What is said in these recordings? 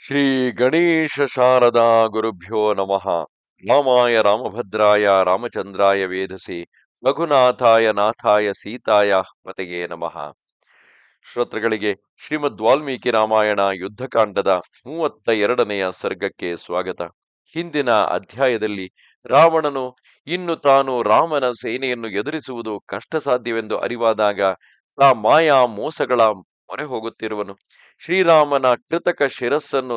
ಶ್ರೀ ಗಣೇಶ ಶಾರದಾ ಗುರುಭ್ಯೋ ನಮಃ. ರಾಮಾಯ ರಾಮಭದ್ರಾಯ ರಾಮಚಂದ್ರಾಯ ವೇಧಸಿ ರಘುನಾಥಾಯ ನಾಥಾಯ ಸೀತಾಯ ಪತೆಯೇ ನಮಃ. ಶ್ರೋತೃಗಳಿಗೆ ಶ್ರೀಮದ್ ವಾಲ್ಮೀಕಿ ರಾಮಾಯಣ ಯುದ್ಧಕಾಂಡದ 32ನೆಯ ಸರ್ಗಕ್ಕೆ ಸ್ವಾಗತ. ಹಿಂದಿನ ಅಧ್ಯಾಯದಲ್ಲಿ ರಾವಣನು ಇನ್ನು ತಾನು ರಾಮನ ಸೇನೆಯನ್ನು ಎದುರಿಸುವುದು ಕಷ್ಟ ಸಾಧ್ಯವೆಂದು ಅರಿವಾದಾಗ ಆ ಮಾಯಾ ಮೋಸಗಳ ಮೊರೆ ಹೋಗುತ್ತಿರುವನು. ಶ್ರೀರಾಮನ ಕೃತಕ ಶಿರಸ್ಸನ್ನು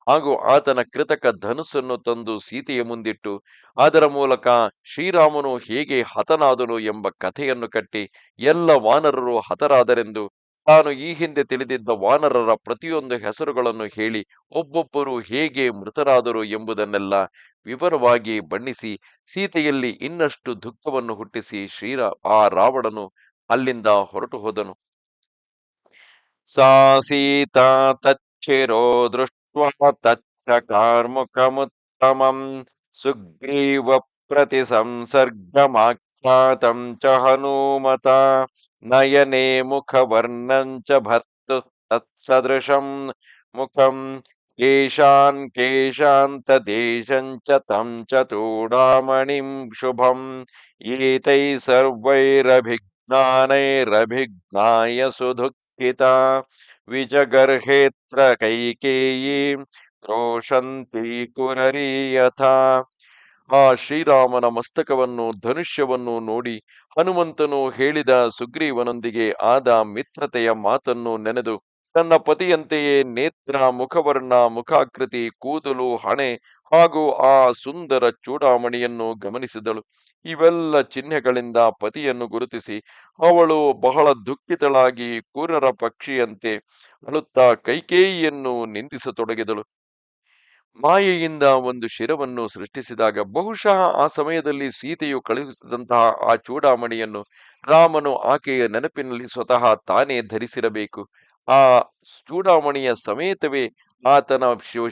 ಹಾಗೂ ಆತನ ಕೃತಕ ಧನುಸ್ಸನ್ನು ತಂದು ಸೀತೆಯ ಮುಂದಿಟ್ಟು ಅದರ ಮೂಲಕ ಶ್ರೀರಾಮನು ಹೇಗೆ ಹತನಾದನು ಎಂಬ ಕಥೆಯನ್ನು ಕಟ್ಟಿ ಎಲ್ಲ ವಾನರರು ಹತರಾದರೆಂದು ತಾನು ಈ ಹಿಂದೆ ತಿಳಿದಿದ್ದ ವಾನರರ ಪ್ರತಿಯೊಂದು ಹೆಸರುಗಳನ್ನು ಹೇಳಿ ಒಬ್ಬೊಬ್ಬರು ಹೇಗೆ ಮೃತರಾದರು ಎಂಬುದನ್ನೆಲ್ಲ ವಿವರವಾಗಿ ಬಣ್ಣಿಸಿ ಸೀತೆಯಲ್ಲಿ ಇನ್ನಷ್ಟು ದುಃಖವನ್ನು ಹುಟ್ಟಿಸಿ ಆ ರಾವಣನು ಅಲ್ಲಿಂದ ಹೊರಟು ಹೋದನು. ಸಾ ಸೀತಾ ತಚ್ಚಿರೋ ದೃಷ್ಟ್ವಾ ತಚ್ಚಕಾರ್ಮುಕಮುತ್ತಮಂ ಸುಗ್ರೀವ ಪ್ರತಿ ಸಂಸರ್ಗಮಾಖ್ಯಾತಂ ಚ ಹನುಮತ ನಯನೆ ಮುಖವರ್ಣಂ ಚ ಭರ್ತು ತತ್ಸದೃಶಂ ಮುಖಂ ಕೇಶಾಂತ ದೇಶಂ ಚ ತಂ ಚ ಚೂಡಾಮಣಿಂ ಶುಭಂ ಏತೈ ಸರ್ವೈರಭಿಜ್ಞಾನೈರಭಿಜ್ಞಾಯ ಸುದುಃಖಿತ ವಿಜಗರ್ಹೇತ್ರ ಕೈಕೇಯಿ ರೋಷಂತಿ ಕುರರೀಯಥ. ಆ ಶ್ರೀರಾಮನ ಮಸ್ತಕವನ್ನು ಧನುಷ್ಯವನ್ನು ನೋಡಿ ಹನುಮಂತನು ಹೇಳಿದ ಸುಗ್ರೀವನೊಂದಿಗೆ ಆದ ಮಿತ್ರತೆಯ ಮಾತನ್ನು ನೆನೆದು ತನ್ನ ಪತಿಯಂತೆಯೇ ನೇತ್ರ, ಮುಖವರ್ಣ, ಮುಖಾಕೃತಿ, ಕೂದಲು, ಹಣೆ ಹಾಗೂ ಆ ಸುಂದರ ಚೂಡಾಮಣಿಯನ್ನು ಗಮನಿಸಿದಳು. ಇವೆಲ್ಲ ಚಿಹ್ನೆಗಳಿಂದ ಪತಿಯನ್ನು ಗುರುತಿಸಿ ಅವಳು ಬಹಳ ದುಃಖಿತಳಾಗಿ ಕ್ರೂರರ ಪಕ್ಷಿಯಂತೆ ಅಳುತ್ತಾ ಕೈಕೇಯಿಯನ್ನು ನಿಂದಿಸತೊಡಗಿದಳು. ಮಾಯೆಯಿಂದ ಒಂದು ಶಿರವನ್ನು ಸೃಷ್ಟಿಸಿದಾಗ ಬಹುಶಃ ಆ ಸಮಯದಲ್ಲಿ ಸೀತೆಯು ಕಳುಹಿಸಿದಂತಹ ಆ ಚೂಡಾಮಣಿಯನ್ನು ರಾಮನು ಆಕೆಯ ನೆನಪಿನಲ್ಲಿ ಸ್ವತಃ ತಾನೇ ಧರಿಸಿರಬೇಕು. ಆ ಚೂಡಾಮಣಿಯ ಸಮೇತವೇ ಆತನ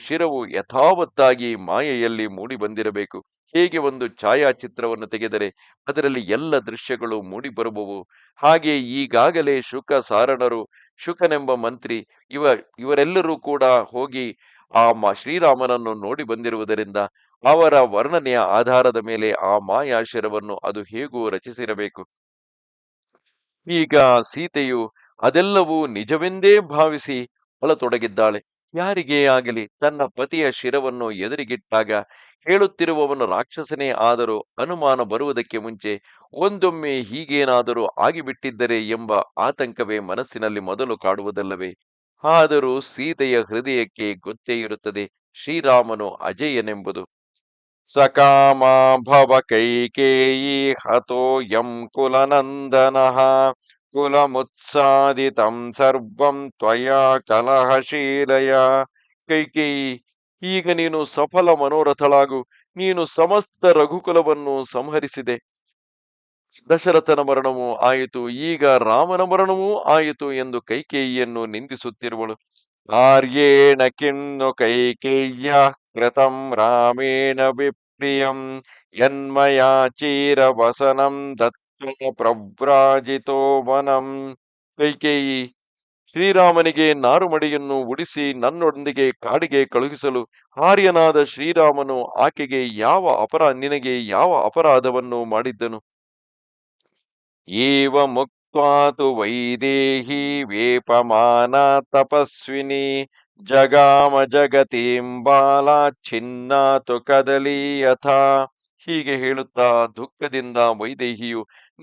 ಶಿರವು ಯಥಾವತ್ತಾಗಿ ಮಾಯೆಯಲ್ಲಿ ಮೂಡಿ ಬಂದಿರಬೇಕು. ಹೇಗೆ ಒಂದು ಛಾಯಾಚಿತ್ರವನ್ನು ತೆಗೆದರೆ ಅದರಲ್ಲಿ ಎಲ್ಲ ದೃಶ್ಯಗಳು ಮೂಡಿ ಬರುವವು, ಹಾಗೆ ಈಗಾಗಲೇ ಶುಕ, ಸಾರಣರು, ಶುಕನೆಂಬ ಮಂತ್ರಿ ಇವರೆಲ್ಲರೂ ಕೂಡ ಹೋಗಿ ಆ ಶ್ರೀರಾಮನನ್ನು ನೋಡಿ ಬಂದಿರುವುದರಿಂದ ಅವರ ವರ್ಣನೆಯ ಆಧಾರದ ಮೇಲೆ ಆ ಮಾಯಾಶಿರವನ್ನು ಅದು ಹೇಗೂ ರಚಿಸಿರಬೇಕು. ಈಗ ಸೀತೆಯು ಅದೆಲ್ಲವೂ ನಿಜವೆಂದೇ ಭಾವಿಸಿ ಅಳತೊಡಗಿದ್ದಾಳೆ. ಯಾರಿಗೇ ಆಗಲಿ ತನ್ನ ಪತಿಯ ಶಿರವನ್ನು ಎದುರಿಗಿಟ್ಟಾಗ ಹೇಳುತ್ತಿರುವವನು ರಾಕ್ಷಸನೇ ಆದರೂ ಅನುಮಾನ ಬರುವುದಕ್ಕೆ ಮುಂಚೆ ಒಂದೊಮ್ಮೆ ಹೀಗೇನಾದರೂ ಆಗಿಬಿಟ್ಟಿದ್ದರೆ ಎಂಬ ಆತಂಕವೇ ಮನಸ್ಸಿನಲ್ಲಿ ಮೊದಲು ಕಾಡುವುದಲ್ಲವೇ? ಆದರೂ ಸೀತೆಯ ಹೃದಯಕ್ಕೆ ಗೊತ್ತೇ ಇರುತ್ತದೆ ಶ್ರೀರಾಮನು ಅಜೇಯನೆಂಬುದು. ಸಕಾಮಾ ಭವ ಕೈಕೇಯಿ ಹತೋ ಯಂ ಕುಲನಂದನಃ ಕುಲಮುತ್ಸಾದಿತಂ ಸರ್ವಂ ತ್ವಯಾ ಕಲಹಶೀಲಯ. ಕೈಕೇಯಿ, ಈಗ ನೀನು ಸಫಲ ಮನೋರಥಳಾಗು. ನೀನು ಸಮಸ್ತ ರಘುಕುಲವನ್ನು ಸಂಹರಿಸಿದೆ. ದಶರಥನ ಮರಣವೂ ಆಯಿತು, ಈಗ ರಾಮನ ಮರಣವೂ ಆಯಿತು ಎಂದು ಕೈಕೇಯಿಯನ್ನು ನಿಂದಿಸುತ್ತಿರುವಳು. ಆರ್ಯೇಣ ಕಿನ್ನು ಕೈಕೇಯ್ಯ ಕೃತಂ ರಾಮೇಣ ವಿಪ್ರಿಯಂ ಯನ್ಮಯಾ ಚೀರವಸನಂ ದತ್ವ ಪ್ರವ್ರಾಜಿತೋ ವನಂ. ಕೈಕೇಯಿ, ಶ್ರೀರಾಮನಿಗೆ ನಾರುಮಡಿಯನ್ನು ಉಡಿಸಿ ನನ್ನೊಂದಿಗೆ ಕಾಡಿಗೆ ಕಳುಹಿಸಲು ಆರ್ಯನಾದ ಶ್ರೀರಾಮನು ಆಕೆಗೆ ನಿನಗೆ ಯಾವ ಅಪರಾಧವನ್ನು ಮಾಡಿದ್ದನು? ಏವ ಮುಕ್ತ್ವಾ ತು ವೈದೇಹಿ ವೇಪಮಾನ ತಪಸ್ವಿನಿ ಜಗಾಮ ಜಗತೀಂ ಬಾಲ ಛಿನ್ನಾತು ಕದಲೀಯಥ. ಹೀಗೆ ಹೇಳುತ್ತಾ ದುಃಖದಿಂದ ವೈದೇಹಿಯು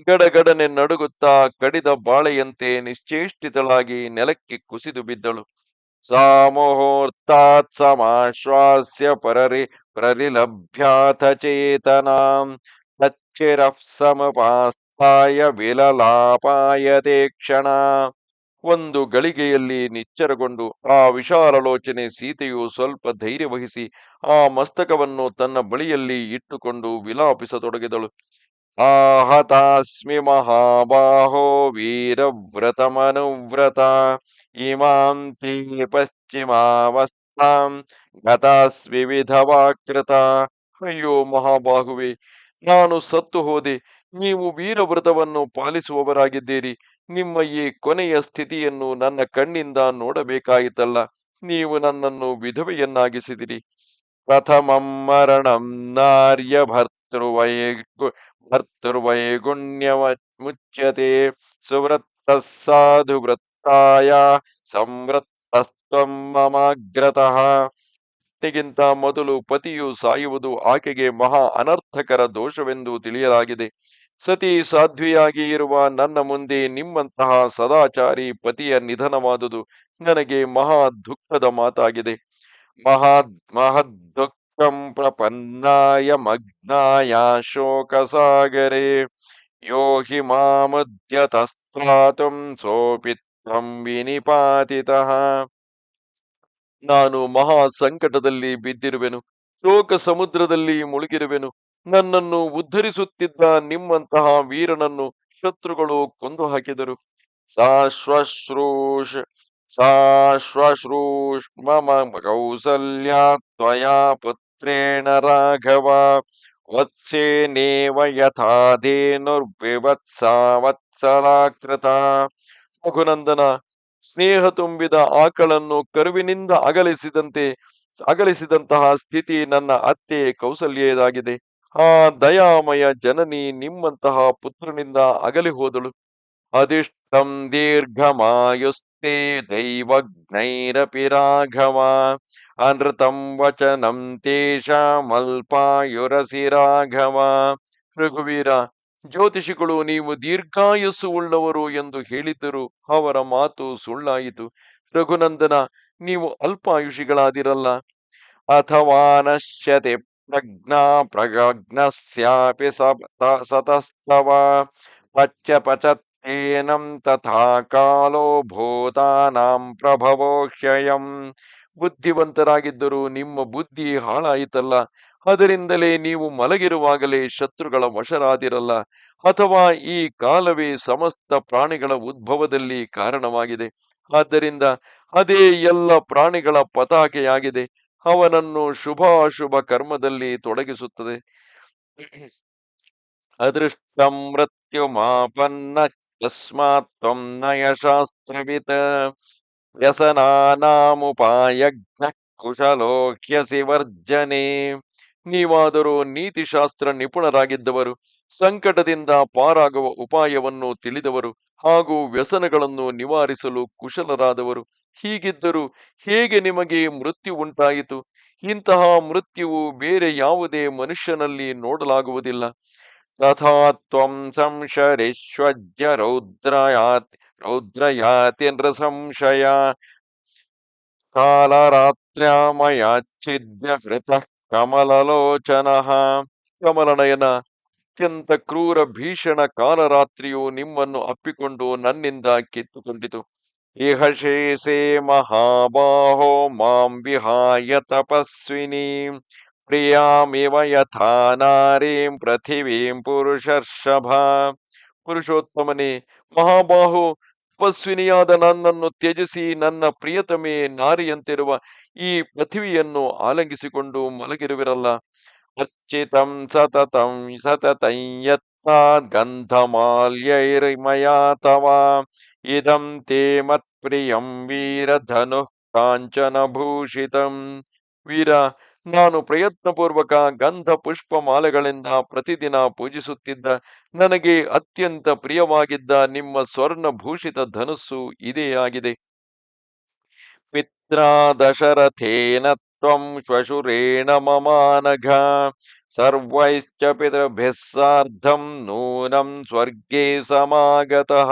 ಗಡಗಡನೆ ನಡುಗುತ್ತಾ ಕಡಿದ ಬಾಳೆಯಂತೆ ನಿಶ್ಚೇಷ್ಟಿತಳಾಗಿ ನೆಲಕ್ಕೆ ಕುಸಿದು ಬಿದ್ದಳು. ಸಾ ಮುಹೂರ್ತಾತ್ ಸಮಾಶ್ವಾಸ್ಯ ಪ್ರರಿಲಭ್ಯಾಥ ಚೇತನಾಂ ತಚ್ಚಿರಃ ಸಮಪಾಸ್ತಾಯ ವಿಲಲಾಪಾಯತೆ ಕ್ಷಣ. ಒಂದು ಗಳಿಗೆಯಲ್ಲಿ ನಿಚ್ಚರಗೊಂಡು ಆ ವಿಶಾಲಲೋಚನೆ ಸೀತೆಯು ಸ್ವಲ್ಪ ಧೈರ್ಯ ವಹಿಸಿ ಆ ಮಸ್ತಕವನ್ನು ತನ್ನ ಬಳಿಯಲ್ಲಿ ಇಟ್ಟುಕೊಂಡು ವಿಲಾಪಿಸತೊಡಗಿದಳು. ಆಹತಾಸ್ಮಿ ಮಹಾಬಾಹೋ ವೀರವ್ರತಮನುವ್ರತ ಇಮಾಂ ತೇ ಪಶ್ಚಿಮಾವಸ್ಥಾಂ ಗತಾಸ್ಮಿ ವಿಧವಾಕೃತ. ಅಯ್ಯೋ ಮಹಾಬಾಹುವೆ, ನಾನು ಸತ್ತು ಹೋದೆ. ನೀವು ವೀರವ್ರತವನ್ನು ಪಾಲಿಸುವವರಾಗಿದ್ದೀರಿ. ನಿಮ್ಮ ಈ ಕೊನೆಯ ಸ್ಥಿತಿಯನ್ನು ನನ್ನ ಕಣ್ಣಿಂದ ನೋಡಬೇಕಾಯಿತಲ್ಲ. ನೀವು ನನ್ನನ್ನು ವಿಧವೆಯನ್ನಾಗಿಸಿದಿರಿ. ಪ್ರಥಮಂ ಮರಣಂ ನಾರ್ಯ ಭರ್ತೃವೈಗುಣ್ಯವ ಮುಚ್ಯತೆ ಸುವೃತ್ತ ಸಾಧು ವೃತ್ತಾಯ ಸಂವೃತ್ತಸ್ತ್ವಂ ಮಮಾಗ್ರತಃ. ಪತ್ನಿಗಿಂತ ಮೊದಲು ಪತಿಯು ಸಾಯುವುದು ಆಕೆಗೆ ಮಹಾ ಅನರ್ಥಕರ ದೋಷವೆಂದು ತಿಳಿಯಲಾಗಿದೆ. ಸತಿ ಸಾಧ್ವಿಯಾಗಿ ಇರುವ ನನ್ನ ಮುಂದೆ ನಿಮ್ಮಂತಹ ಸದಾಚಾರಿ ಪತಿಯ ನಿಧನವಾದುದು ನನಗೆ ಮಹಾ ದುಃಖದ ಮಾತಾಗಿದೆ. ಮಹದ್ದುಃಖಂ ಪ್ರಪನ್ನಾಯ ಮಗ್ನಾಯ ಶೋಕಸಾಗರೆ ಯೋ ಹಿ ಮಾಮುದ್ಯತಸ್ತ್ರಾತುಂ ಸೋಪಿ ತ್ವಂ ವಿನಿಪಾತಿತಃ. ನಾನು ಮಹಾ ಸಂಕಟದಲ್ಲಿ ಬಿದ್ದಿರುವೆನು, ಶೋಕ ಸಮುದ್ರದಲ್ಲಿ ಮುಳುಗಿರುವೆನು. ನನ್ನನ್ನು ಉದ್ಧರಿಸುತ್ತಿದ್ದ ನಿಮ್ಮಂತಹ ವೀರನನ್ನು ಶತ್ರುಗಳು ಕೊಂದು ಹಾಕಿದರು. ಸಾಶ್ವಶ್ರೂಷ್ ಸಾಶ್ವಶ್ರೂಷ್ ಮಮ ಕೌಸಲ್ಯಾ ತ್ವಯಾ ಪುತ್ರೇಣ ರಾಘವ ವತ್ಸೇನೇವ ಯಥಾ ಧೇನುರ್ವಿವತ್ಸಾ ವತ್ಸಲಾಕೃತ. ರಘುನಂದನ, ಸ್ನೇಹ ತುಂಬಿದ ಆಕಳನ್ನು ಕರುವಿನಿಂದ ಅಗಲಿಸಿದಂತಹ ಸ್ಥಿತಿ ನನ್ನ ಅತ್ತೆ ಕೌಸಲ್ಯದಾಗಿದೆ. ಆ ದಯಾಮಯ ಜನನಿ ನಿಮ್ಮಂತಹ ಪುತ್ರನಿಂದ ಅಗಲಿ ಹೋದಳು. ಅದಿಷ್ಟಂ ದೀರ್ಘಮಾಯುಸ್ತೆ ದೈವಜ್ಞೈರಪಿ ರಾಘವ ಅನೃತಂ ವಚನಂ ತೇಷಾಮಲ್ಪಾಯುರಸಿ ರಾಘವ. ರಘುವೀರ, ಜ್ಯೋತಿಷಿಗಳು ನೀವು ದೀರ್ಘಾಯಸ್ಸು ಉಳ್ಳವರು ಎಂದು ಹೇಳಿದ್ದರು, ಅವರ ಮಾತು ಸುಳ್ಳಾಯಿತು. ರಘುನಂದನ, ನೀವು ಅಲ್ಪಾಯುಷಿಗಳಾದಿರಲ್ಲ. ಅಥವಾ ನಶ್ಯತೆ ಪ್ರಜ್ಞಾ ಪ್ರಜ್ಞಸ್ಯಾಪಿ ಸತಸ್ತವ ಪಚ್ಚಪಚತ್ಯೇನಂ ತಥಾ ಕಾಲೋ ಭೂತಾನಾಂ ಪ್ರಭವೋ ಕ್ಷಯಂ. ಬುದ್ಧಿವಂತರಾಗಿದ್ದರೂ ನಿಮ್ಮ ಬುದ್ಧಿ ಹಾಳಾಯಿತಲ್ಲ. ಅದರಿಂದಲೇ ನೀವು ಮಲಗಿರುವಾಗಲೇ ಶತ್ರುಗಳ ವಶರಾದಿರಲ್ಲ. ಅಥವಾ ಈ ಕಾಲವೇ ಸಮಸ್ತ ಪ್ರಾಣಿಗಳ ಉದ್ಭವದಲ್ಲಿ ಕಾರಣವಾಗಿದೆ. ಆದ್ದರಿಂದ ಅದೇ ಎಲ್ಲ ಪ್ರಾಣಿಗಳ ಪತಾಕೆಯಾಗಿದೆ. ಅವನನ್ನು ಶುಭಾಶುಭ ಕರ್ಮದಲ್ಲಿ ತೊಡಗಿಸುತ್ತದೆ. ಅದೃಷ್ಟಂ ಮೃತ್ಯುಮಾಪನ್ನ ತಸ್ಮಾತ್ ತ್ವಂ ನಯ ಶಾಸ್ತ್ರವಿತ್ ವ್ಯಸನಾನಾಮುಪಾಯಜ್ಞ ಕುಶಲೋ ಹ್ಯಸಿ ವರ್ಜನೆ. ನೀವಾದರೂ ನೀತಿಶಾಸ್ತ್ರ ನಿಪುಣರಾಗಿದ್ದವರು, ಸಂಕಟದಿಂದ ಪಾರಾಗುವ ಉಪಾಯವನ್ನು ತಿಳಿದವರು, ಹಾಗೂ ವ್ಯಸನಗಳನ್ನು ನಿವಾರಿಸಲು ಕುಶಲರಾದವರು. ಹೀಗಿದ್ದರೂ ಹೇಗೆ ನಿಮಗೆ ಮೃತ್ಯು ಉಂಟಾಯಿತು? ಇಂತಹ ಮೃತ್ಯುವು ಬೇರೆ ಯಾವುದೇ ಮನುಷ್ಯನಲ್ಲಿ ನೋಡಲಾಗುವುದಿಲ್ಲ. ತಥಾ ತ್ವಂ ಸಂಶರಿಷ್ವಜ್ಯ ರೌದ್ರಯಾತಿ ನೃಸಂಶಯ ಕಾಲರಾತ್ರ್ಯಾಮಯಾಚ್ಛಿದ್ಯ ಹೃತಃ ಕಮಲಲೋಚನಃ. ಕಮಲನಯನ, ಅತ್ಯಂತ ಕ್ರೂರ ಭೀಷಣ ಕಾಲರಾತ್ರಿಯು ನಿಮ್ಮನ್ನು ಅಪ್ಪಿಕೊಂಡು ನನ್ನಿಂದ ಕಿತ್ತುಕೊಂಡಿತು. ಇಹ ಶೇಷೆ ಮಹಾಬಾಹೋ ಮಾಂ ವಿಹಾಯ ತಪಸ್ವಿನಿ ಪ್ರಿಯಾಮಿವ ಯಥಾ ನಾರೀಂ ಪೃಥಿವೀಂ ಪುರುಷರ್ಷಭ. ಪುರುಷೋತ್ತಮನೇ, ಮಹಾಬಾಹು, ತಪಸ್ವಿನಿಯಾದ ನನ್ನನ್ನು ತ್ಯಜಿಸಿ ನನ್ನ ಪ್ರಿಯತಮೆ ನಾರಿಯಂತಿರುವ ಈ ಪೃಥಿವಿಯನ್ನು ಆಲಂಗಿಸಿಕೊಂಡು ಮಲಗಿರುವಿರಲ್ಲ. ಅರ್ಚಿತಂ ಸತತಂ ಸತತಂ ಯತ್ನಾದ್ ಗಂಧಮಾಲ್ಯೈರ್ಮಯಾ ತವ ಇದಂ ತೇ ಮತ್ಪ್ರಿಯಂ ವೀರ ಧನುಃ ಕಾಂಚನಭೂಷಿತಂ. ವೀರ, ನಾನು ಪ್ರಯತ್ನಪೂರ್ವಕ ಗಂಧ ಪುಷ್ಪ ಮಾಲೆಗಳಿಂದ ಪ್ರತಿದಿನ ಪೂಜಿಸುತ್ತಿದ್ದ, ನನಗೆ ಅತ್ಯಂತ ಪ್ರಿಯವಾಗಿದ್ದ ನಿಮ್ಮ ಸ್ವರ್ಣಭೂಷಿತ ಧನುಸ್ಸು ಇದೇ ಆಗಿದೆ. ಪಿತ್ರಾ ದಶರಥೇನ ತ್ವಂ ಶ್ವಶುರೇಣ ಮಮಾನಘ ಸರ್ವೈಶ್ಚ ಪಿತೃಭಿಃ ಸಾರ್ಧಂ ನೂನಂ ಸ್ವರ್ಗೇ ಸಮಾಗತಃ.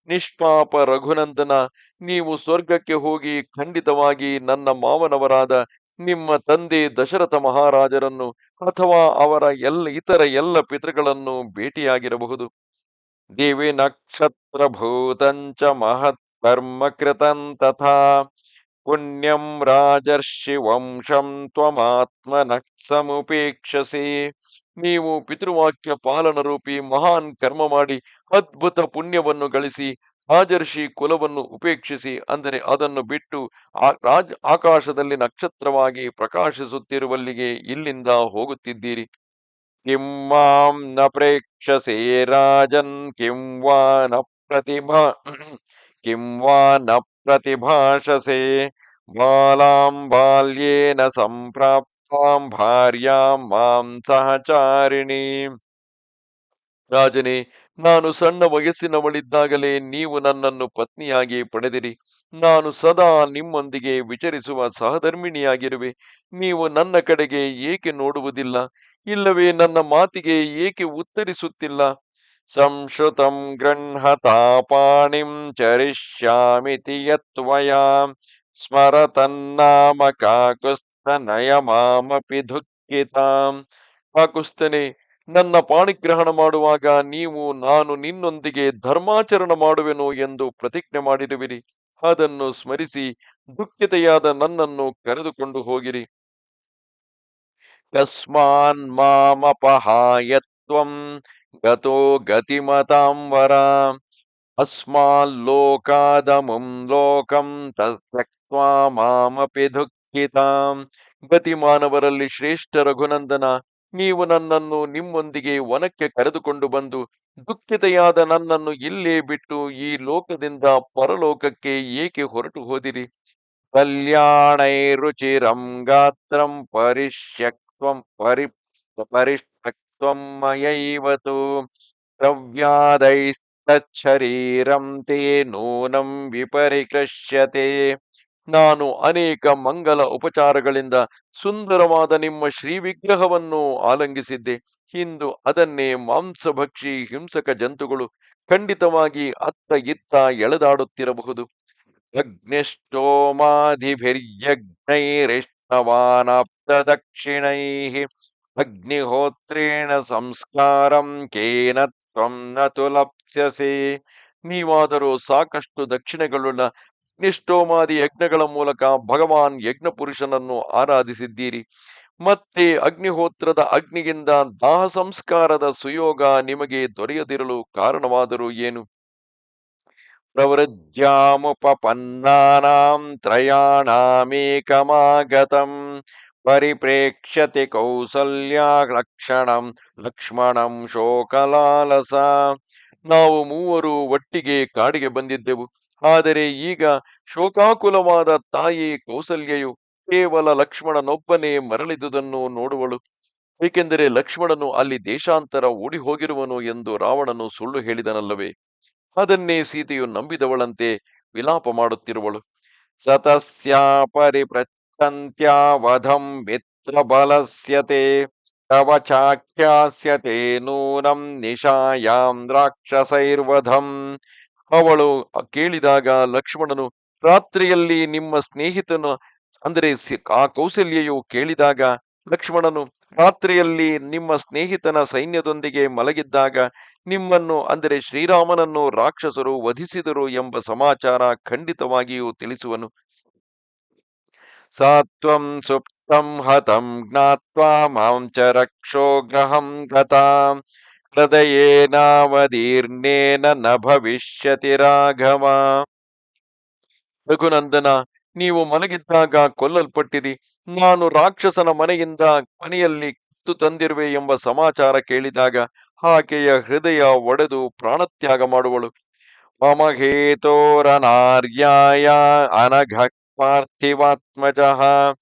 ನಿಷ್ಪಾಪ ರಘುನಂದನ, ನೀವು ಸ್ವರ್ಗಕ್ಕೆ ಹೋಗಿ ಖಂಡಿತವಾಗಿ ನನ್ನ ಮಾವನವರಾದ ನಿಮ್ಮ ತಂದೆ ದಶರಥ ಮಹಾರಾಜರನ್ನು ಅಥವಾ ಅವರ ಇತರ ಎಲ್ಲ ಪಿತೃಗಳನ್ನು ಭೇಟಿಯಾಗಿರಬಹುದು. ದಿವಿ ನಕ್ಷತ್ರಭೂತಂಚ ಮಹತ್ ಕರ್ಮ ಕೃತಂ ತಥಾ ಪುಣ್ಯಂ ರಾಜರ್ಷಿ ವಂಶಂ ತ್ವಮಾತ್ಮನಃ ಸಮುಪೇಕ್ಷಸಿ. ನೀವು ಪಿತೃವಾಕ್ಯ ಪಾಲನರೂಪಿ ಮಹಾನ್ ಕರ್ಮ ಮಾಡಿ ಅದ್ಭುತ ಪುಣ್ಯವನ್ನು ಗಳಿಸಿ ರಾಜರ್ಷಿ ಕುಲವನ್ನು ಉಪೇಕ್ಷಿಸಿ, ಅಂದರೆ ಅದನ್ನು ಬಿಟ್ಟು ಆಕಾಶದಲ್ಲಿ ನಕ್ಷತ್ರವಾಗಿ ಪ್ರಕಾಶಿಸುತ್ತಿರುವಲ್ಲಿಗೆ ಇಲ್ಲಿಂದ ಹೋಗುತ್ತಿದ್ದೀರಿ. ಕಿಂ ಮಾಂ ನ ಪ್ರೇಕ್ಷಸೇ ರಾಜನ್ ಕಿಂ ವಾ ನ ಪ್ರತಿಭಾಷಸೆ ಬಾಲಾಂ ಬಾಲ್ಯೇನ ಸಂಪ್ರಾಪ್ತಾಂ ಭಾರ್ಯಾಂ ಮಾಂ ಸಹಚಾರಿಣಿ. ರಾಜನೇ, ನಾನು ಸಣ್ಣ ವಯಸ್ಸಿನವಳಿದ್ದಾಗಲೇ ನೀವು ನನ್ನನ್ನು ಪತ್ನಿಯಾಗಿ ಪಡೆದಿರಿ. ನಾನು ಸದಾ ನಿಮ್ಮೊಂದಿಗೆ ವಿಚರಿಸುವ ಸಹಧರ್ಮಿಣಿಯಾಗಿರುವೆ. ನೀವು ನನ್ನ ಕಡೆಗೆ ಏಕೆ ನೋಡುವುದಿಲ್ಲ? ಇಲ್ಲವೇ ನನ್ನ ಮಾತಿಗೆ ಏಕೆ ಉತ್ತರಿಸುತ್ತಿಲ್ಲ? ಸಂಶ್ರುತಂ ಗೃಹತಾ ಪಾಣಿಂ ಚರಿಷ್ಯಾಮಿತಿ ಯತ್ವಯಾ ಸ್ಮರತನ್ನಾಮ ಕಾಕುಸ್ಥ ನಯ ಮಾಮಪಿ ದುಃಖಿತಾಂ. ಕಾಕುಸ್ಥನೆ, ನನ್ನ ಪಾಣಿಗ್ರಹಣ ಮಾಡುವಾಗ ನೀವು ನಾನು ನಿನ್ನೊಂದಿಗೆ ಧರ್ಮಾಚರಣ ಮಾಡುವೆನು ಎಂದು ಪ್ರತಿಜ್ಞೆ ಮಾಡಿರುವಿರಿ. ಅದನ್ನು ಸ್ಮರಿಸಿ ದುಃಖಿತೆಯಾದ ನನ್ನನ್ನು ಕರೆದುಕೊಂಡು ಹೋಗಿರಿ. ಕಸ್ಮಾನ್ ಮಾಮಪಹಾಯ ತ್ವಂ ಗತೋ ಗತಿಮತಾಂ ವರ ಅಸ್ಮಾಲ್ಲೋಕಾದಮುಂ ಲೋಕಂ ತತ್ಯಕ್ತ್ವಾ ಮಾಮಪಿ ದುಃಖಿತಾಂ. ಗತಿಮಾನವರಲ್ಲಿ ಶ್ರೇಷ್ಠ ರಘುನಂದನ, ನೀವು ನನ್ನನ್ನು ನಿಮ್ಮೊಂದಿಗೆ ವನಕ್ಕೆ ಕರೆದುಕೊಂಡು ಬಂದು ದುಃಖಿತೆಯಾದ ನನ್ನನ್ನು ಇಲ್ಲೇ ಬಿಟ್ಟು ಈ ಲೋಕದಿಂದ ಪರಲೋಕಕ್ಕೆ ಏಕೆ ಹೊರಟು ಹೋದಿರಿ? ಕಲ್ಯಾಣೈರುಚಿರಂ ಗಾತ್ರಂ ಪರಿಷ್ಯಕ್ತ್ವಂ ಪರಿಷ್ಯಕ್ತ್ವಂ ಮಯೈವತು ದ್ರವ್ಯಾದೈಸ್ತಚ್ಛರೀರಂ ತೇ ನೂನಂ ವಿಪರಿಕೃಷ್ಯತೆ. ನಾನು ಅನೇಕ ಮಂಗಲ ಉಪಚಾರಗಳಿಂದ ಸುಂದರವಾದ ನಿಮ್ಮ ಶ್ರೀ ವಿಗ್ರಹವನ್ನು ಆಲಂಗಿಸಿದ್ದೆ. ಇಂದು ಅದನ್ನೇ ಮಾಂಸಭಕ್ಷಿ ಹಿಂಸಕ ಜಂತುಗಳು ಖಂಡಿತವಾಗಿ ಅತ್ತ ಇತ್ತ ಎಳೆದಾಡುತ್ತಿರಬಹುದು. ಅಗ್ನಿಷ್ಟೋಮಾಧಿಭಿರ್ಯಜ್ಞೈರಿಷ್ಟವಾನಾಪ್ತದಕ್ಷಿಣೈಃ ಅಗ್ನಿಹೋತ್ರೇಣ ಸಂಸ್ಕಾರಂ ಕೇನ ತ್ವಂ ನ ತು ಲಪ್ಸ್ಯಸೆ. ನೀವಾದರೂ ಸಾಕಷ್ಟು ದಕ್ಷಿಣೆಗಳುಳ್ಳ ಅಗ್ನಿಷ್ಟೋಮಾದಿ ಯಜ್ಞಗಳ ಮೂಲಕ ಭಗವಾನ್ ಯಜ್ಞ ಪುರುಷನನ್ನು ಆರಾಧಿಸಿದ್ದೀರಿ. ಮತ್ತೆ ಅಗ್ನಿಹೋತ್ರದ ಅಗ್ನಿಯಿಂದ ದಾಹ ಸಂಸ್ಕಾರದ ಸುಯೋಗ ನಿಮಗೆ ದೊರೆಯದಿರಲು ಕಾರಣವಾದರೂ ಏನು? ಪ್ರವೃಜ್ಯಾಮುಪಪನ್ನಾನಾಂ ತ್ರಯಾಣಾಮೇಕಮಾಗತಂ ಪರಿಪ್ರೇಕ್ಷ್ಯತೆ ಕೌಸಲ್ಯಾ ಲಕ್ಷಣಂ ಲಕ್ಷ್ಮಣಂ ಶೋಕಲಾಲಸ. ನಾವು ಮೂವರು ಒಟ್ಟಿಗೆ ಕಾಡಿಗೆ ಬಂದಿದ್ದೆವು. ಆದರೆ ಈಗ ಶೋಕಾಕುಲವಾದ ತಾಯಿ ಕೌಸಲ್ಯೆಯು ಕೇವಲ ಲಕ್ಷ್ಮಣನೊಬ್ಬನೇ ಮರಳಿದುದನ್ನು ನೋಡುವಳು. ಏಕೆಂದರೆ ಲಕ್ಷ್ಮಣನು ಅಲ್ಲಿ ದೇಶಾಂತರ ಓಡಿ ಹೋಗಿರುವನು ಎಂದು ರಾವಣನು ಸುಳ್ಳು ಹೇಳಿದನಲ್ಲವೇ? ಅದನ್ನೇ ಸೀತೆಯು ನಂಬಿದವಳಂತೆ ವಿಲಾಪ ಮಾಡುತ್ತಿರುವಳು. ಸತಸ್ಯಾ ಪರಿಪ್ರಚ್ಛಂತ್ಯಾ ವಧಂ ಮಿತ್ರ ಬಲಸ್ಯತೆ ತವ ಚಾಖ್ಯಾಸ್ಯತೆ ನೂನಂ ನಿಶಾಯಾಂ ರಾಕ್ಷಸೈರ್ವಧಂ. ಅವಳು ಕೇಳಿದಾಗ ಲಕ್ಷ್ಮಣನು, ರಾತ್ರಿಯಲ್ಲಿ ನಿಮ್ಮ ಸ್ನೇಹಿತನು ಅಂದರೆ ಆ ಕೌಸಲ್ಯೆಯು ಕೇಳಿದಾಗ ಲಕ್ಷ್ಮಣನು ರಾತ್ರಿಯಲ್ಲಿ ನಿಮ್ಮ ಸ್ನೇಹಿತನ ಸೈನ್ಯದೊಂದಿಗೆ ಮಲಗಿದ್ದಾಗ ನಿಮ್ಮನ್ನು ಅಂದರೆ ಶ್ರೀರಾಮನನ್ನು ರಾಕ್ಷಸರು ವಧಿಸಿದರು ಎಂಬ ಸಮಾಚಾರ ಖಂಡಿತವಾಗಿಯೂ ತಿಳಿಸುವನು. ಸಾತ್ವಂ ಸುಪ್ತಂ ಹತಂ ಜ್ಞಾತ್ವಾ ಮಾಂ ಚ ರಕ್ಷೋ ಗ್ರಹಂ ಗತಾ ಹೃದಯೇನಾವದೀರ್ಣೇನ ನ ಭವಿಷ್ಯತಿ ರಾಘವ. ರಘುನಂದನ, ನೀವು ಮಲಗಿದ್ದಾಗ ಕೊಲ್ಲಲ್ಪಟ್ಟಿರಿ. ನಾನು ರಾಕ್ಷಸನ ಮನೆಯಲ್ಲಿ ಕಿತ್ತು ತಂದಿರುವೆ ಎಂಬ ಸಮಾಚಾರ ಕೇಳಿದಾಗ ಆಕೆಯ ಹೃದಯ ಒಡೆದು ಪ್ರಾಣತ್ಯಾಗ ಮಾಡುವಳು. ಮಮ ಹೇತೋರನಾರ್ಯಾಯ ಅನಘ ಪಾರ್ಥಿವಾತ್ಮಜಃ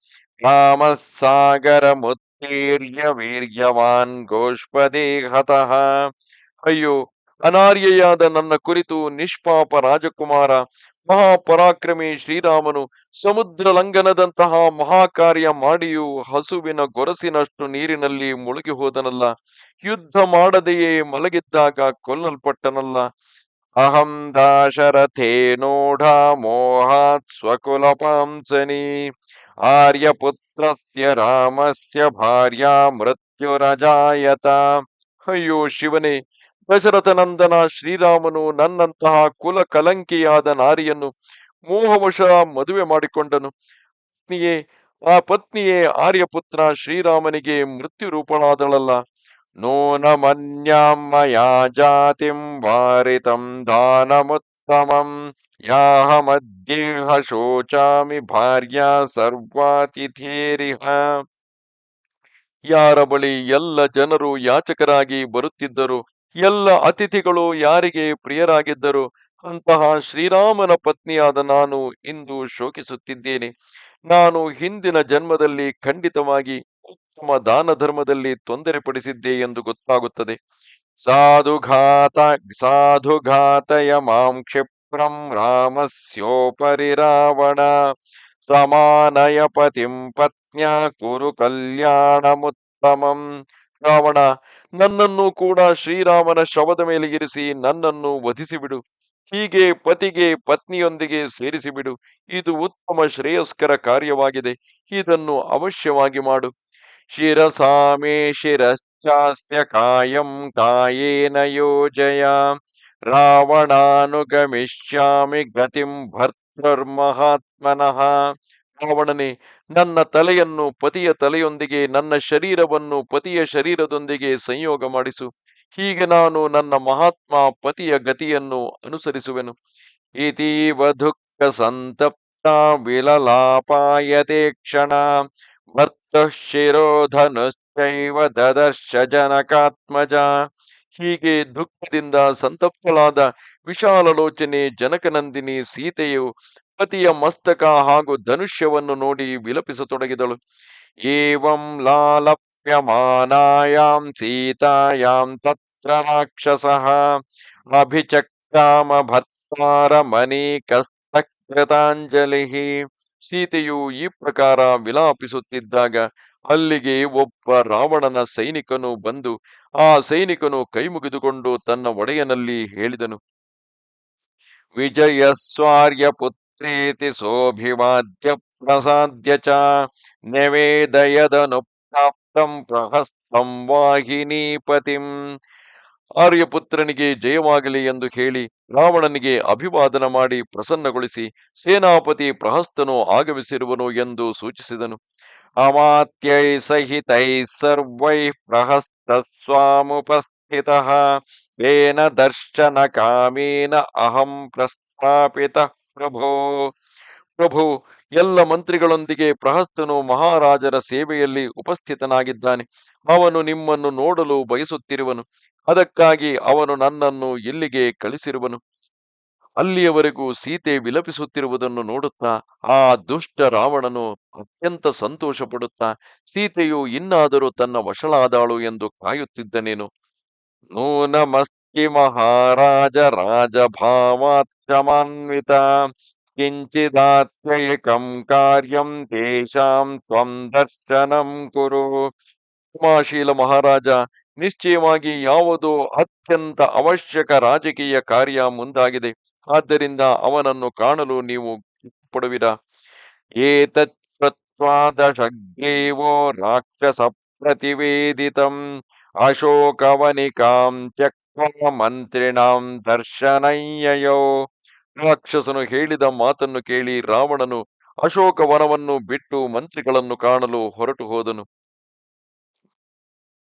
ರಾಮಃ ಸಾಗರಮುತ್ತೀರ್ಯ ವೀರ್ಯವಾನ್ ಗೋಷ್ಪದೇ ಹತಃ. ಅಯ್ಯೋ, ಅನಾರ್ಯೆಯಾದ ನನ್ನ ಕುರಿತು ನಿಷ್ಪಾಪ ರಾಜಕುಮಾರ ಮಹಾಪರಾಕ್ರಮಿ ಶ್ರೀರಾಮನು ಸಮುದ್ರ ಲಂಘನದಂತಹ ಮಹಾಕಾರ್ಯ ಮಾಡಿಯೂ ಹಸುವಿನ ಗೊರಸಿನಷ್ಟು ನೀರಿನಲ್ಲಿ ಮುಳುಗಿ ಹೋದನಲ್ಲ. ಯುದ್ಧ ಮಾಡದೆಯೇ ಮಲಗಿದ್ದಾಗ ಕೊಲ್ಲಲ್ಪಟ್ಟನಲ್ಲ. ಅಹಂ ದಾಶರಥೇನೋಢ ಮೋಹಾತ್ ಸ್ವಕುಲಪಾಂಸನಿ ಆರ್ಯಪುತ್ರಸ್ಯ ರಾಮಸ್ಯ ಭಾರ್ಯಾ ಮೃತ್ಯುರಜಾಯತ. ಅಯ್ಯೋ ಶಿವನೇ, ದಶರಥನಂದನ ಶ್ರೀರಾಮನು ನನ್ನಂತಹ ಕುಲ ಕಲಂಕಿಯಾದ ನಾರಿಯನ್ನು ಮೋಹವಶ ಮದುವೆ ಮಾಡಿಕೊಂಡನು. ಪತ್ನಿಯೇ ಆರ್ಯಪುತ್ರ ಶ್ರೀರಾಮನಿಗೆ ಮೃತ್ಯು ರೂಪಳಾದಳಲ್ಲ. ನೂನಮನ್ಯಾಂ ಮಯಾ ಜಾತಿಂ ವಾರಿತಂ ದಾನಮುತ್ತಮಂ ಯಾಹಮದ್ಯೇಹ ಶೋಚಾಮಿ ಭಾರ್ಯಾ ಸರ್ವಾತಿಥೇರಿಹ. ಯಾರ ಬಳಿ ಎಲ್ಲ ಜನರು ಯಾಚಕರಾಗಿ ಬರುತ್ತಿದ್ದರು, ಎಲ್ಲ ಅತಿಥಿಗಳು ಯಾರಿಗೆ ಪ್ರಿಯರಾಗಿದ್ದರು, ಅಂತಹ ಶ್ರೀರಾಮನ ಪತ್ನಿಯಾದ ನಾನು ಇಂದು ಶೋಕಿಸುತ್ತಿದ್ದೇನೆ. ನಾನು ಹಿಂದಿನ ಜನ್ಮದಲ್ಲಿ ಖಂಡಿತವಾಗಿ ಉತ್ತಮ ದಾನ ಧರ್ಮದಲ್ಲಿ ತೊಂದರೆ ಪಡಿಸಿದ್ದೆ ಎಂದು ಗೊತ್ತಾಗುತ್ತದೆ. ಸಾಧುಘಾತ ಸಾಧುಘಾತಯ ಮಾಂ ಕ್ಷಿಪ್ರಂ ರಾಮಸ್ಯೋಪರಿ ರಾವಣ ಸಮಾನಯ ಪತಿಂ ಪತ್ನ್ಯಾ ಕುರು ಕಲ್ಯಾಣಮುತ್ತಮಂ. ರಾವಣ, ನನ್ನನ್ನು ಕೂಡ ಶ್ರೀರಾಮನ ಶವದ ಮೇಲೆ ಇರಿಸಿ ನನ್ನನ್ನು ವಧಿಸಿಬಿಡು. ಹೀಗೆ ಪತಿಗೆ ಪತ್ನಿಯೊಂದಿಗೆ ಸೇರಿಸಿಬಿಡು. ಇದು ಉತ್ತಮ ಶ್ರೇಯಸ್ಕರ ಕಾರ್ಯವಾಗಿದೆ. ಇದನ್ನು ಅವಶ್ಯವಾಗಿ ಮಾಡು. ಶಿರಸಾ ಮೇ ಶಿರಶ್ಚಾಸ್ಯ ಕಾಯಂ ಕಾಯೇನ ಯೋಜಯ ರಾವಣಾನುಗಮಿಷ್ಯಾಮಿ ಗತಿಂ ಭರ್ತೃರ್ಮಹಾತ್ಮನಃ. ರಾವಣನೇ, ನನ್ನ ತಲೆಯನ್ನು ಪತಿಯ ತಲೆಯೊಂದಿಗೆ, ನನ್ನ ಶರೀರವನ್ನು ಪತಿಯ ಶರೀರದೊಂದಿಗೆ ಸಂಯೋಗ ಮಾಡಿಸು. ಹೀಗೆ ನಾನು ನನ್ನ ಮಹಾತ್ಮ ಪತಿಯ ಗತಿಯನ್ನು ಅನುಸರಿಸುವೆನು. ಇತೀವ ದುಃಖ ಸಂತಪ್ತ ವಿಲಲಾಪಾಯತೆ ಕ್ಷಣ ಭರ್ತಃ ಶಿರೋಧನುಶ್ಚೈವ ದದರ್ಶ ಜನಕಾತ್ಮಜ. ಹೀಗೆ ದುಃಖದಿಂದ ಸಂತಪ್ತಳಾದ ವಿಶಾಲಲೋಚನೆ ಜನಕನಂದಿನಿ ಸೀತೆಯು ಪತಿಯ ಮಸ್ತಕ ಹಾಗೂ ಧನುಷ್ಯವನ್ನು ನೋಡಿ ವಿಲಪಿಸತೊಡಗಿದಳು. ಏವಂ ಲಾಲಪ್ಯಮಾನಾಯಾಂ ಸೀತಾಯಾಂ ತತ್ರ ರಾಕ್ಷಸಃ ಅಭಿಚಕ್ರಾಮ ಭರ್ತಾರಮನೀಕಸ್ತಕೃತಾಂಜಲಿಃ. ಸೀತೆಯು ಈ ಪ್ರಕಾರ ವಿಲಾಪಿಸುತ್ತಿದ್ದಾಗ ಅಲ್ಲಿಗೆ ಒಬ್ಬ ರಾವಣನ ಸೈನಿಕನು ಬಂದು ಆ ಸೈನಿಕನು ಕೈಮುಗಿದುಕೊಂಡು ತನ್ನ ಒಡೆಯನಲ್ಲಿ ಹೇಳಿದನು. ವಿಜಯಸ್ವಾರ್ಯ ಪುತ್ರೇತಿ ಸೋಭಿವಾದ್ಯ ಪ್ರಸಾದ್ಯ ಚ ನಿವೇದಯದನು ಪ್ರಾಪ್ತಂ ಪ್ರಹಸ್ತಂ ವಾಹಿನೀಪತಿಂ. ಆರ್ಯಪುತ್ರನಿಗೆ ಜಯವಾಗಲಿ ಎಂದು ಹೇಳಿ ರಾವಣನಿಗೆ ಅಭಿವಾದನ ಮಾಡಿ ಪ್ರಸನ್ನಗೊಳಿಸಿ ಸೇನಾಪತಿ ಪ್ರಹಸ್ತನು ಆಗಮಿಸಿರುವನು ಎಂದು ಸೂಚಿಸಿದನು. ಅಮಾತ್ಯೈ ಸಹಿತೈ ಸರ್ವೈ ಪ್ರಹಸ್ತ ಸ್ವಾಮುಪಸ್ಥಿತಃ ವೇನ ದರ್ಶನ ಕಾಮೇನ ಅಹಂ ಪ್ರಸ್ಥಾಪಿತ ಪ್ರಭೋ. ಪ್ರಭು, ಎಲ್ಲ ಮಂತ್ರಿಗಳೊಂದಿಗೆ ಪ್ರಹಸ್ತನು ಮಹಾರಾಜರ ಸೇವೆಯಲ್ಲಿ ಉಪಸ್ಥಿತನಾಗಿದ್ದಾನೆ. ಅವನು ನಿಮ್ಮನ್ನು ನೋಡಲು ಬಯಸುತ್ತಿರುವನು. ಅದಕ್ಕಾಗಿ ಅವನು ನನ್ನನ್ನು ಇಲ್ಲಿಗೆ ಕಳಿಸಿರುವನು. ಅಲ್ಲಿಯವರೆಗೂ ಸೀತೆ ವಿಲಪಿಸುತ್ತಿರುವುದನ್ನು ನೋಡುತ್ತಾ ಆ ದುಷ್ಟ ರಾವಣನು ಅತ್ಯಂತ ಸಂತೋಷ ಪಡುತ್ತಾ ಸೀತೆಯು ಇನ್ನಾದರೂ ತನ್ನ ವಶಳಾದಾಳು ಎಂದು ಕಾಯುತ್ತಿದ್ದನೇನು. ನೂನಮಸ್ತಿ ಮಹಾರಾಜ ರಾಜಭಾವಾತ್ ಕ್ಷಮಾನ್ವಿತ ಕಿಂಚಿದಾತ್ಯೈಕಂ ಕಾರ್ಯಂ ತೇಷಾಂ ತ್ವಂ ದರ್ಶನಂ ಕುರು. ಕ್ಷಮಾಶೀಲ ಮಹಾರಾಜ, ನಿಶ್ಚಯವಾಗಿ ಯಾವುದೋ ಅತ್ಯಂತ ಅವಶ್ಯಕ ರಾಜಕೀಯ ಕಾರ್ಯ ಮುಂದಾಗಿದೆ. ಆದ್ದರಿಂದ ಅವನನ್ನು ಕಾಣಲು ನೀವು ಪಡುವಿರಾ? ಏತತ್ ಶ್ರುತ್ವಾ ದಶಗ್ರೀವೋ ರಾಕ್ಷಸ ಪ್ರತಿವೇದಿತಂ ಅಶೋಕವನಿಕಾಂ ತ್ಯಕ್ತ್ವಾ ಮಂತ್ರಿಣಾಂ ದರ್ಶನಯ್ಯಯೋ. ರಾಕ್ಷಸನು ಹೇಳಿದ ಮಾತನ್ನು ಕೇಳಿ ರಾವಣನು ಅಶೋಕವನವನ್ನು ಬಿಟ್ಟು ಮಂತ್ರಿಗಳನ್ನು ಕಾಣಲು ಹೊರಟು ಹೋದನು.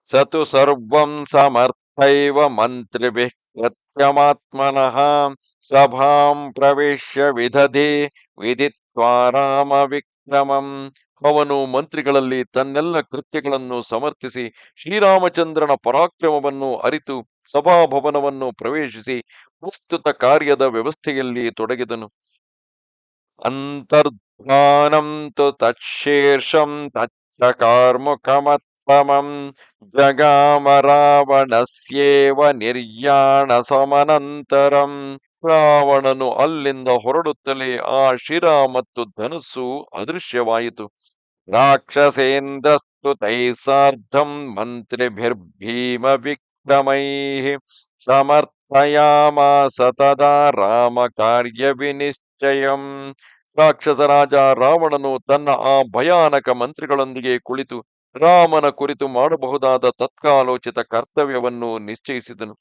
ಸತು ಸರ್ವಂ ಸಮರ್ಥೈವ ಮಂತ್ರಿಭಿಃ ಕೃತ್ಯಮಾತ್ಮನಃ ಸಭಾಂ ಪ್ರವೇಶ್ಯ ವಿದಧೇ ವಿದಿತ್ವಾ ರಾಮ ವಿಕ್ರಮಂ. ಅವನು ಮಂತ್ರಿಗಳಲ್ಲಿ ತನ್ನೆಲ್ಲ ಕೃತ್ಯಗಳನ್ನು ಸಮರ್ಥಿಸಿ ಶ್ರೀರಾಮಚಂದ್ರನ ಪರಾಕ್ರಮವನ್ನು ಅರಿತು ಸಭಾಭವನವನ್ನು ಪ್ರವೇಶಿಸಿ ಪ್ರಸ್ತುತ ಕಾರ್ಯದ ವ್ಯವಸ್ಥೆಯಲ್ಲಿ ತೊಡಗಿದನು. ಅಂತರ್ಧಾನಂ ತು ತತ್ಶೀರ್ಷಂ ತಚ್ಚಕಾರ್ಮುಖಮತ್ತಮಂ ಜಗಾಮ ರಾವಣಸ್ಯೇವ ನಿರ್ಯಾಣ ಸಮನಂತರಂ. ರಾವಣನು ಅಲ್ಲಿಂದ ಹೊರಡುತ್ತಲೇ ಆ ಶಿರ ಮತ್ತು ಧನುಸ್ಸು ಅದೃಶ್ಯವಾಯಿತು. ರಾಕ್ಷಸೇಂದ್ರಸ್ತು ತೈ ಸಾರ್ಧಂ ಮಂತ್ರಿಭಿರ್ಭೀಮ ವಿಕ್ರಮೈಃ ಸಮರ್ಥಯಾಮಾಸ ತದಾ ರಾಮ ಕಾರ್ಯ ವಿನಿಶ್ಚಯಂ. ರಾಕ್ಷಸ ರಾಜ ರಾವಣನು ತನ್ನ ಆ ಭಯಾನಕ ಮಂತ್ರಿಗಳೊಂದಿಗೆ ಕುಳಿತು ರಾಮನ ಕುರಿತು ಮಾಡಬಹುದಾದ ತತ್ಕಾಲೋಚಿತ ಕರ್ತವ್ಯವನ್ನು ನಿಶ್ಚಯಿಸಿದನು.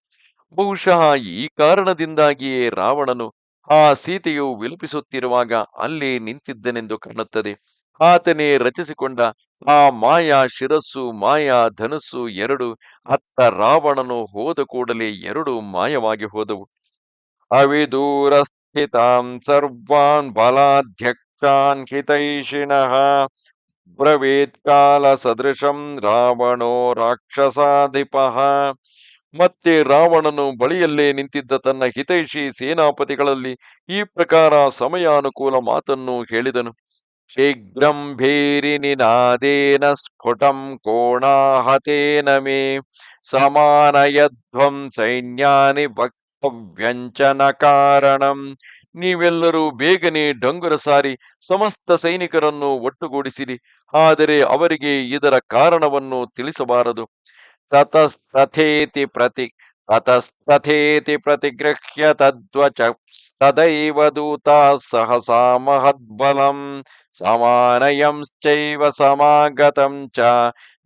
ಬಹುಶಃ ಈ ಕಾರಣದಿಂದಾಗಿಯೇ ರಾವಣನು ಆ ಸೀತೆಯು ವಿಲಪಿಸುತ್ತಿರುವಾಗ ಅಲ್ಲಿ ನಿಂತಿದ್ದನೆಂದು ಕಾಣುತ್ತದೆ. ಆತನೇ ರಚಿಸಿಕೊಂಡ ಆ ಮಾಯಾ ಶಿರಸ್ಸು ಮಾಯಾ ಧನುಸ್ಸು ಎರಡು ಅತ್ತ ರಾವಣನು ಹೋದ ಕೂಡಲೇ ಎರಡು ಮಾಯವಾಗಿ ಹೋದವು. ಅವಿದೂರ ಸ್ಥಿತಾಂ ಸರ್ವಾನ್ ಬಲಾಧ್ಯಕ್ಷಾನ್ ಹಿತೈಷಿಣಃ ಬ್ರವೀತ್ ಕಾಲ ಸದೃಶಂ ರಾವಣೋ ರಾಕ್ಷಸಾಧಿಪಃ. ಮತ್ತೆ ರಾವಣನು ಬಳಿಯಲ್ಲೇ ನಿಂತಿದ್ದ ತನ್ನ ಹಿತೈಷಿ ಸೇನಾಪತಿಗಳಲ್ಲಿ ಈ ಪ್ರಕಾರ ಸಮಯಾನುಕೂಲ ಮಾತನ್ನು ಹೇಳಿದನು. ಶೀಘ್ರಂ ಭೇರಿ ನಿನಾದೇನ ಸ್ಫುಟಂ ಕೋಣಾಹತೇನ ಮೇ ಸಮಾನಯಧ್ವಂ ಸೈನ್ಯಾನಿ ವಕ್ತವ್ಯಂಚನ ಕಾರಣಂ. ನೀವೆಲ್ಲರೂ ಬೇಗನೆ ಡಂಗುರ ಸಾರಿ ಸಮಸ್ತ ಸೈನಿಕರನ್ನು ಒಟ್ಟುಗೂಡಿಸಿರಿ, ಆದರೆ ಅವರಿಗೆ ಇದರ ಕಾರಣವನ್ನು ತಿಳಿಸಬಾರದು. ತತಸ್ತಥೇತಿ ಪ್ರತಿ ತತಸ್ತಥೇತಿ ಪ್ರತಿಗೃಹ್ಯ ತದ್ವಚ ತದೈವ ದೂತಾ ಸಹಸಾ ಮಹದ್ಬಲಂ ಸಮಾನಯಂಶ್ಚೈವ ಸಮಾಗತಂ ಚ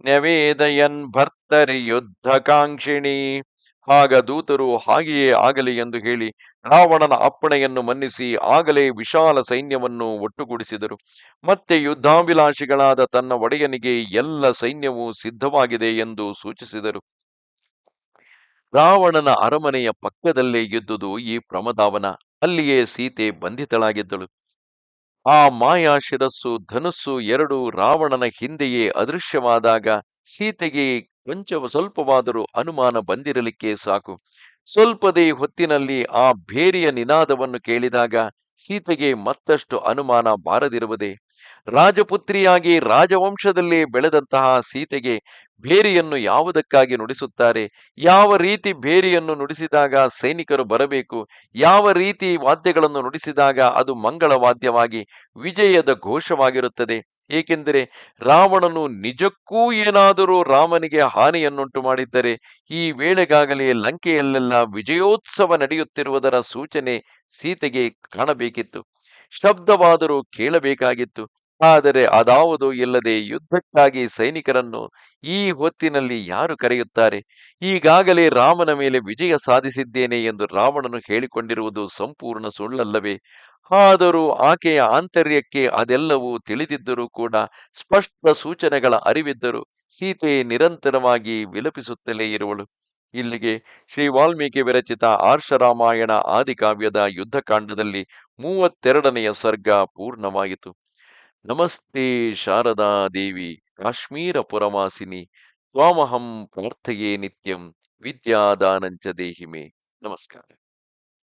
ನ್ಯವೇದಯನ್ ಭರ್ತರಿ ಯುದ್ಧಕಾಂಕ್ಷಿಣಿ. ಆಗ ದೂತರು ಹಾಗೆಯೇ ಆಗಲಿ ಎಂದು ಹೇಳಿ ರಾವಣನ ಅಪ್ಪಣೆಯನ್ನು ಮನ್ನಿಸಿ ಆಗಲೇ ವಿಶಾಲ ಸೈನ್ಯವನ್ನು ಒಟ್ಟುಗೂಡಿಸಿದರು. ಮತ್ತೆ ಯುದ್ಧಾಭಿಲಾಷಿಗಳಾದ ತನ್ನ ಒಡೆಯನಿಗೆ ಎಲ್ಲ ಸೈನ್ಯವು ಸಿದ್ಧವಾಗಿದೆ ಎಂದು ಸೂಚಿಸಿದರು. ರಾವಣನ ಅರಮನೆಯ ಪಕ್ಕದಲ್ಲೇ ಇದ್ದುದು ಈ ಪ್ರಮದಾವನ. ಅಲ್ಲಿಯೇ ಸೀತೆ ಬಂಧಿತಳಾಗಿದ್ದಳು. ಆ ಮಾಯಾ ಶಿರಸ್ಸು ಧನುಸ್ಸು ಎರಡು ರಾವಣನ ಹಿಂದೆಯೇ ಅದೃಶ್ಯವಾದಾಗ ಸೀತೆಗೆ ಸ್ವಲ್ಪವಾದರೂ ಅನುಮಾನ ಬಂದಿರಲಿಕ್ಕೆ ಸಾಕು. ಸ್ವಲ್ಪದೇ ಹೊತ್ತಿನಲ್ಲಿ ಆ ಭೇರಿಯ ನಿನಾದವನ್ನು ಕೇಳಿದಾಗ ಸೀತೆಗೆ ಮತ್ತಷ್ಟು ಅನುಮಾನ ಬಾರದಿರುವುದೇ? ರಾಜಪುತ್ರಿಯಾಗಿ ರಾಜವಂಶದಲ್ಲಿ ಬೆಳೆದಂತಹ ಸೀತೆಗೆ ಭೇರಿಯನ್ನು ಯಾವುದಕ್ಕಾಗಿ ನುಡಿಸುತ್ತಾರೆ? ಯಾವ ರೀತಿ ಭೇರಿಯನ್ನು ನುಡಿಸಿದಾಗ ಸೈನಿಕರು ಬರಬೇಕು? ಯಾವ ರೀತಿ ವಾದ್ಯಗಳನ್ನು ನುಡಿಸಿದಾಗ ಅದು ಮಂಗಳ ವಾದ್ಯವಾಗಿ ವಿಜಯದ ಘೋಷವಾಗಿರುತ್ತದೆ? ಏಕೆಂದರೆ ರಾವಣನು ನಿಜಕ್ಕೂ ಏನಾದರೂ ರಾಮನಿಗೆ ಹಾನಿಯನ್ನುಂಟು ಮಾಡಿದ್ದರೆ ಈ ವೇಳೆಗಾಗಲೇ ಲಂಕೆಯಲ್ಲೆಲ್ಲ ವಿಜಯೋತ್ಸವ ನಡೆಯುತ್ತಿರುವುದರ ಸೂಚನೆ ಸೀತೆಗೆ ಕಾಣಬೇಕಿತ್ತು. ಶಬ್ದವಾದರೂ ಕೇಳಬೇಕಾಗಿತ್ತು. ಆದರೆ ಅದಾವುದೂ ಇಲ್ಲದೆ ಯುದ್ಧಕ್ಕಾಗಿ ಸೈನಿಕರನ್ನು ಈ ಹೊತ್ತಿನಲ್ಲಿ ಯಾರು ಕರೆಯುತ್ತಾರೆ? ಈಗಾಗಲೇ ರಾಮನ ಮೇಲೆ ವಿಜಯ ಸಾಧಿಸಿದ್ದೇನೆ ಎಂದು ರಾವಣನು ಹೇಳಿಕೊಂಡಿರುವುದು ಸಂಪೂರ್ಣ ಸುಳ್ಳಲ್ಲವೇ? ಆದರೂ ಆಕೆಯ ಆಂತರ್ಯಕ್ಕೆ ಅದೆಲ್ಲವೂ ತಿಳಿದಿದ್ದರೂ ಕೂಡ, ಸ್ಪಷ್ಟ ಸೂಚನೆಗಳ ಅರಿವಿದ್ದರೂ ಸೀತೆ ನಿರಂತರವಾಗಿ ವಿಲಪಿಸುತ್ತಲೇ ಇರುವಳು. ಇಲ್ಲಿಗೆ ಶ್ರೀ ವಾಲ್ಮೀಕಿ ವಿರಚಿತ ಆರ್ಷರಾಮಾಯಣ ಆದಿಕಾವ್ಯದ ಯುದ್ಧಕಾಂಡದಲ್ಲಿ 32ನೆಯ ಸರ್ಗ ಪೂರ್ಣವಾಯಿತು. ನಮಸ್ತೆ ಶಾರದಾ ದೇವಿ ಕಾಶ್ಮೀರ ಪುರವಾಸಿನಿ ತ್ವಾಮಹಂ ಪ್ರಾರ್ಥಯೇ ನಿತ್ಯಂ ವಿದ್ಯಾದಾನಂಚ ದೇಹಿಮೆ. ನಮಸ್ಕಾರ.